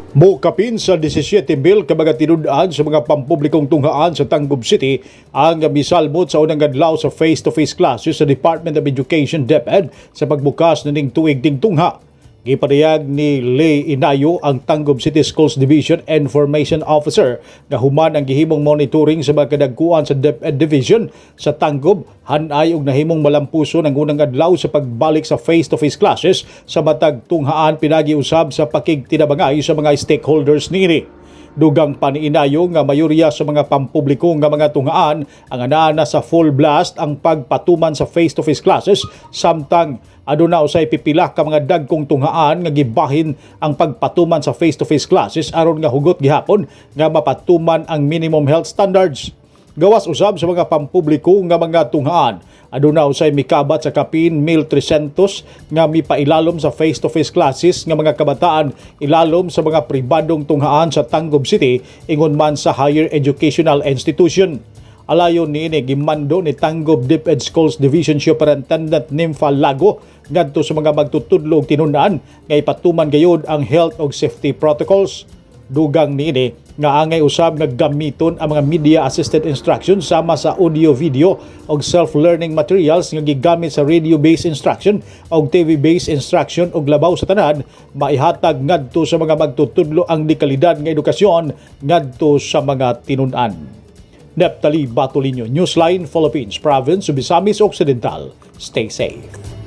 Mukapin sa 17,000 ka mga tinud-an sa mga pampublikong tunghaan sa Tangub City ang misalmot sa unang adlaw sa face-to-face classes sa Department of Education DepEd sa pagbukas na ning tuig ding tungha. Gipadayag ni Lay Inayo ang Tangub City Schools Division Information Officer na human ang gihimong monitoring sa mga kadagkuan sa DepEd Division sa Tangub, hanay og nahimong malampuso ng unang adlaw sa pagbalik sa face-to-face classes sa matag tunghaan pinagiusab sa pakigtinabangay sa mga stakeholders niini. Dugang paniinayo nga mayorya sa mga pampubliko nga mga tunghaan ang anaa sa full blast ang pagpatuman sa face-to-face classes samtang aduna usay pipila ka mga dagkong tunghaan nga gibahin ang pagpatuman sa face-to-face classes aron nga hugot gihapon nga mapatuman ang minimum health standards. Gawas usab sa mga pampubliko nga mga tunghaan, aduna usay mikabat sa kapin 1,300 nga mipailalom sa face-to-face classes nga mga kabataan ilalom sa mga pribadong tunghaan sa Tangub City ingon man sa higher educational institution. Alayon niini gimando ni Tangub DepEd Schools Division Superintendent Nympha Lago ngadto sa mga magtutudlo og tinun-an nga ipatuman gayud ang health ug safety protocols. Dugang niini nga angay usab nga gamiton ang mga media assisted instruction sama sa audio video ug self-learning materials nga gigamit sa radio-based instruction ug TV-based instruction ug labaw sa tanan maihatag ngadto sa mga magtutudlo ang dekalidad nga edukasyon ngadto sa mga tinun-an. Neptali Batolino, Newsline Philippines, Province of Misamis Occidental. Stay safe.